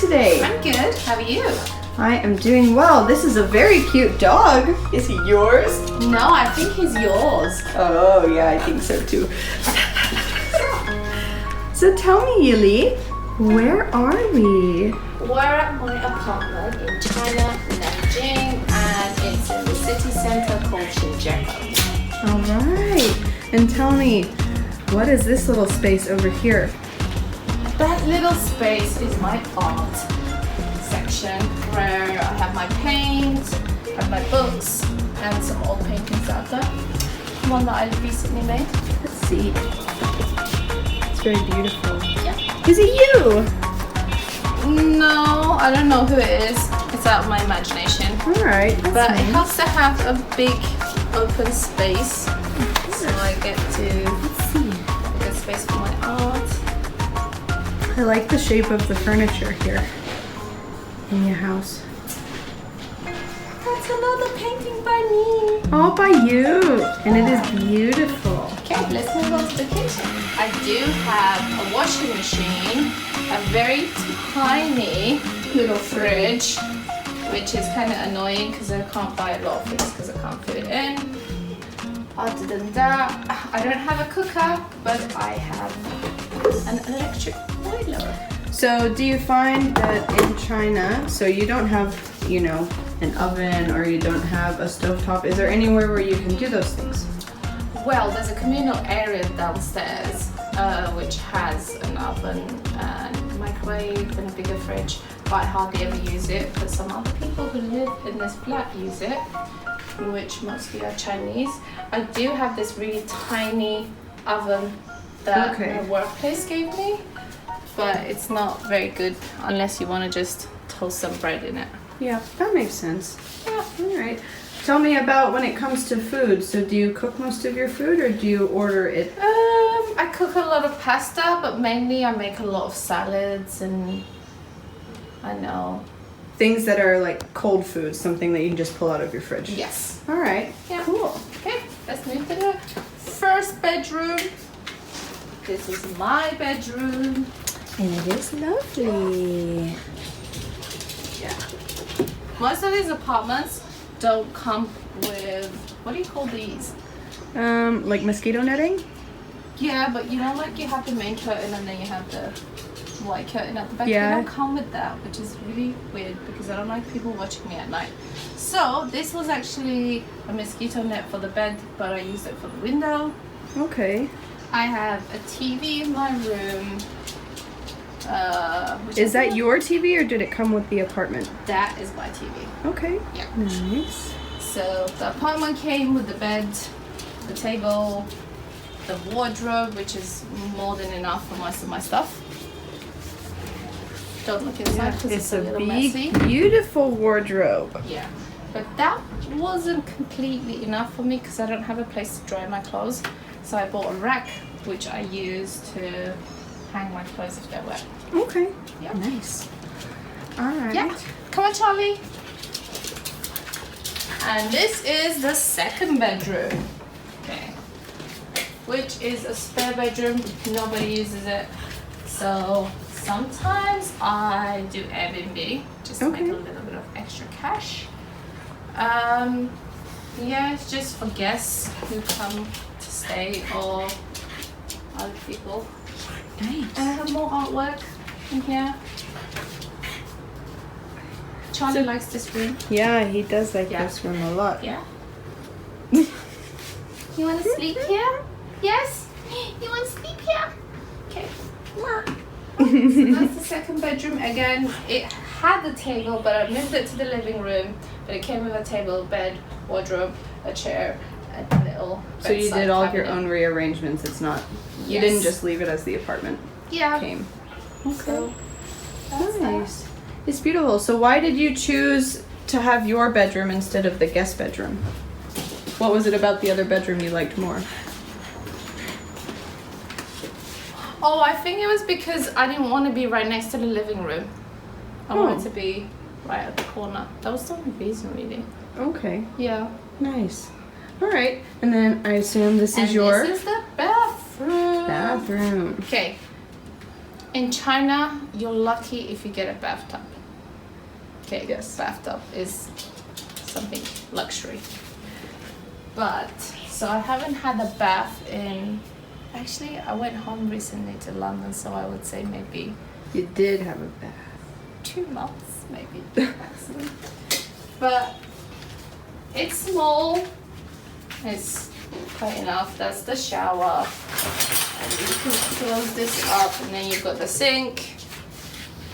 today? I'm good. How are you? I am doing well. This is a very cute dog. Is he yours? No, I think he's yours. Oh, yeah, I think so too. So tell me, Yilly, where are we? We're at my apartment in China, Nanjing, and it's in the city center called Shenzhen. All right. And tell me, what is this little space over here? That little space is my art section where I have my paint, I have my books, and some old paintings out there. One that I recently made. Let's see. It's very beautiful. Yeah. Is it you? No, I don't know who it is. It's out of my imagination. All right. But That's it nice. helps to have a big open space. So I get to make a space for my art. I like the shape of the furniture here in your house. That's another painting by me. All by you, and it is beautiful. Okay, let's move on to the kitchen. I do have a washing machine, a very tiny little fridge, which is kind of annoying because I can't buy a lot of things because I can't fit it in. Other than that, I don't have a cooker, but I have an electric boiler. So do you find that in China, so you don't have, you know, an oven or you don't have a stovetop, is there anywhere where you can do those things? Well, there's a communal area downstairs which has an oven and microwave and a bigger fridge, but I hardly ever use it. But some other people who live in this flat use it, which mostly are Chinese. I do have this really tiny oven that my workplace gave me, but it's not very good unless you want to just toast some bread in it. Yeah, that makes sense. Yeah. All right. Tell me about when it comes to food. So do you cook most of your food or do you order it? I cook a lot of pasta, but mainly I make a lot of salads and I know. Things that are like cold food, something that you can just pull out of your fridge. Yes. All right. Yeah. Cool. Okay, let's move to the first bedroom. This is my bedroom. And it is lovely. Yeah. Most of these apartments don't come with, what do you call these? Like mosquito netting? Yeah, but you know, like you have the main curtain and then you have the white curtain at the back. Yeah. They don't come with that, which is really weird because I don't like people watching me at night. So this was actually a mosquito net for the bed, but I used it for the window. Okay. I have a TV in my room. Is that your TV or did it come with the apartment? That is my TV. Okay. Yeah. Nice. So the apartment came with the bed, the table, the wardrobe, which is more than enough for most of my stuff. Don't look inside because it's a little messy. Beautiful wardrobe. Yeah, but that wasn't completely enough for me because I don't have a place to dry my clothes. So I bought a rack, which I use to hang my clothes if they're wet. Okay. Yeah. Nice. All right. Yeah. Come on, Charlie. And this is the second bedroom. Okay. Which is a spare bedroom. Nobody uses it. So sometimes I do Airbnb just to make a little bit of extra cash. Yeah, it's just for guests who come to stay or other people. Nice. And I have more artwork in here. Charlie likes this room. Yeah, he does like this room a lot. Yeah. You want to sleep here? Yes? You want to sleep here? Okay. So that's the second bedroom. Again, it had the table, but I moved it to the living room. But it came with a table, bed, wardrobe, a chair, and a little So you did all of your cabinet. own rearrangements. It's not, you didn't just leave it as the apartment came. Okay. So that's Nice. It's beautiful. So why did you choose to have your bedroom instead of the guest bedroom? What was it about the other bedroom you liked more? Oh, I think it was because I didn't want to be right next to the living room. I wanted to be right at the corner. That was the only reason, really. Okay. Yeah. Nice. All right. And then I assume this is And your this is the bathroom. bathroom. Okay. In China, you're lucky if you get a bathtub. Okay, Yes. bathtub is something luxury. But, so I haven't had a bath in, actually I went home recently to London, so I would say maybe You did have a bath. 2 months, maybe, maximum. But it's small, it's quite enough. That's the shower. And you can close this up, and then you've got the sink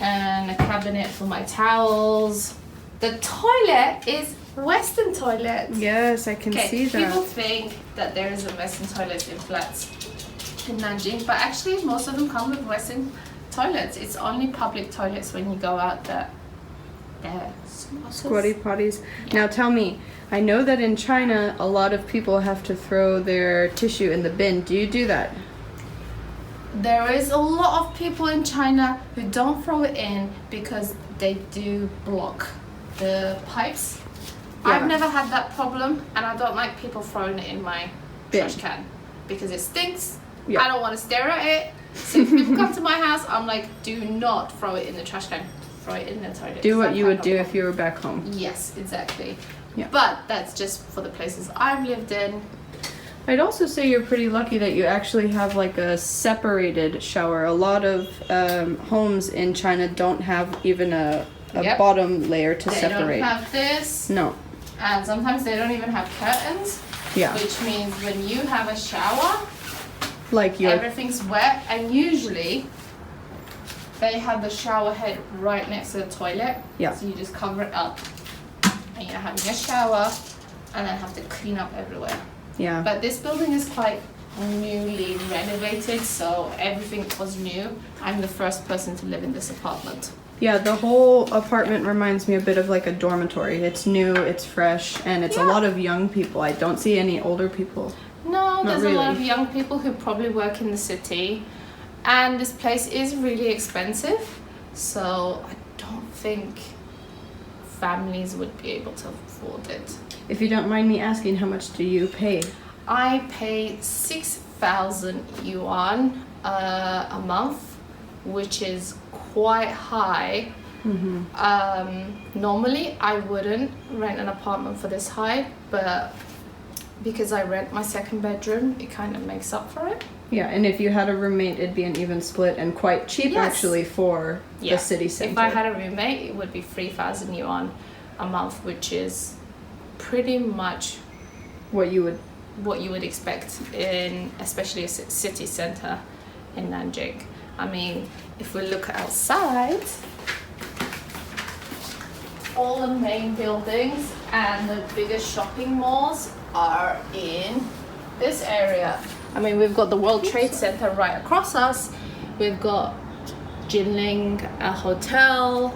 and a cabinet for my towels. The toilet is Western toilet. Yes, I can see that. People think that there is a Western toilet in flats in Nanjing, but actually most of them come with Western toilets. It's only public toilets when you go out that they're Squatty potties. Now tell me, I know that in China a lot of people have to throw their tissue in the bin. Do you do that? There is a lot of people in China who don't throw it in because they do block the pipes. Yeah. I've never had that problem, and I don't like people throwing it in my Bin. trash can because it stinks. Yeah. I don't want to stare at it. So if people come to my house, I'm like, do not throw it in the trash can. Throw it in the toilet. Do what I've you had would no do problem. if you were back home. Yes, exactly. Yeah. But that's just for the places I've lived in. I'd also say you're pretty lucky that you actually have like a separated shower. A lot of homes in China don't have even a Yep. bottom layer to They separate. don't have this, No. and sometimes they don't even have curtains. Yeah. Which means when you have a shower, Like your everything's wet, and usually they have the shower head right next to the toilet. Yeah. So you just cover it up, and you're having a shower, and then have to clean up everywhere. yeah. But this building is quite newly renovated, so everything was new. I'm the first person to live in this apartment. Yeah, the whole apartment reminds me a bit of like a dormitory. It's new, it's fresh, and it's a Yeah. lot of young people. I don't see any older people. No, there's a lot really. of young people who probably work in the city, and this place is really expensive, so I don't think families would be able to afford it. If you don't mind me asking, how much do you pay? I pay 6,000 yuan a month, which is quite high. Normally I wouldn't rent an apartment for this high, but because I rent my second bedroom, it kind of makes up for it. Yeah, and if you had a roommate, it'd be an even split and quite cheap Yes. actually for the city center. If I had a roommate, it would be 3,000 yuan a month, which is pretty much what you would. what you would expect in, especially a city center in Nanjing. I mean, if we look outside, all the main buildings and the biggest shopping malls are in this area. I mean, we've got the World Trade Center right across us. We've got Jinling, a hotel.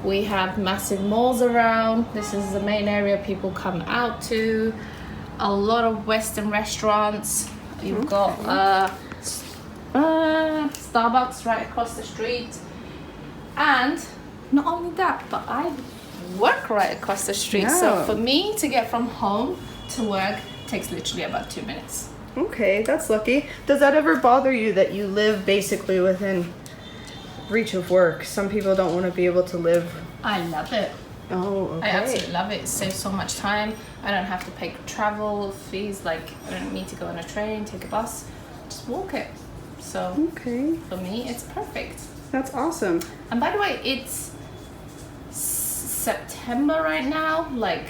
We have massive malls around. This is the main area people come out to. A lot of Western restaurants. You've got Starbucks right across the street. And not only that, but I work right across the street. So Yeah. for me to get from home to work takes literally about 2 minutes. Okay, that's lucky. Does that ever bother you that you live basically within reach of work? Some people don't want to be able to live. I love it. Oh, okay. I absolutely love it. It saves so much time. I don't have to pay travel fees. Like, I don't need to go on a train, take a bus. Just walk it. So Okay, for me, it's perfect. that's awesome. And by the way, it's September right now. Like,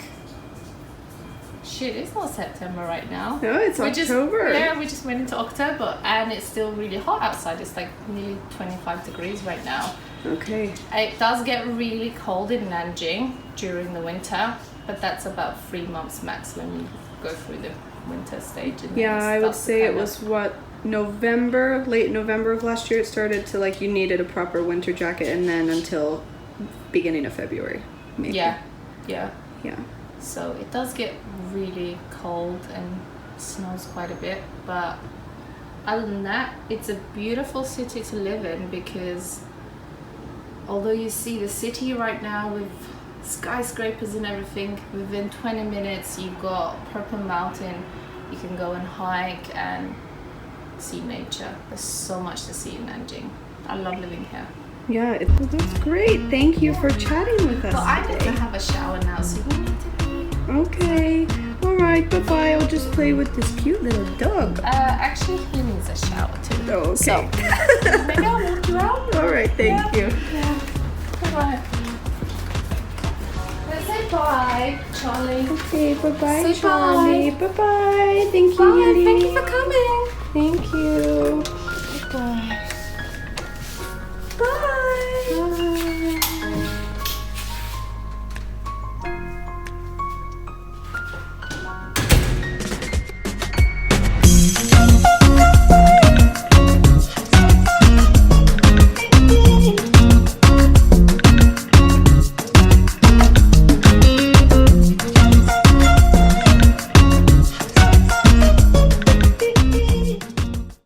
shit, it's not September right now. No, it's October. We just went into October, and it's still really hot outside. It's like nearly 25 degrees right now. Okay. It does get really cold in Nanjing during the winter, but that's about 3 months max when you go through the winter stage. And Yeah, then I would starts to say it kind of- was what, November, late November of last year it started to like you needed a proper winter jacket, and then until beginning of February, maybe. Yeah. Yeah. So it does get really cold and snows quite a bit, but other than that, it's a beautiful city to live in because although you see the city right now with skyscrapers and everything, within 20 minutes you've got Purple Mountain. You can go and hike and see nature. There's so much to see in Nanjing. I love living here. Yeah, that's great. Thank you for chatting with us But I need to today. have a shower now, so you need to go. Okay. All right. Bye-bye. I'll just play with this cute little dog. Actually, he needs a shower too. Oh, okay. So, maybe I'll walk you out. All right. Thank you. Yeah. Bye-bye. Let's say bye, Charlie. Okay. Bye-bye, Say Charlie. Bye-bye. Thank you, Bye. Yilly. Thank you for coming. Thank you.